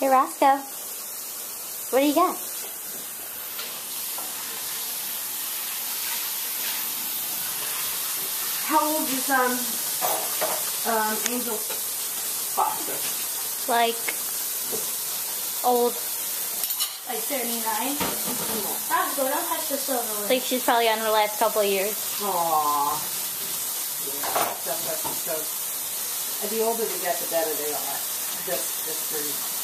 Hey, Roscoe. What do you got? How old is Angel's foster? Like old. Like 39? Roscoe, don't touch the silverware. Like she's probably on her last couple of years. Aww. Yeah, that's so. And the older they get, the better they are. Just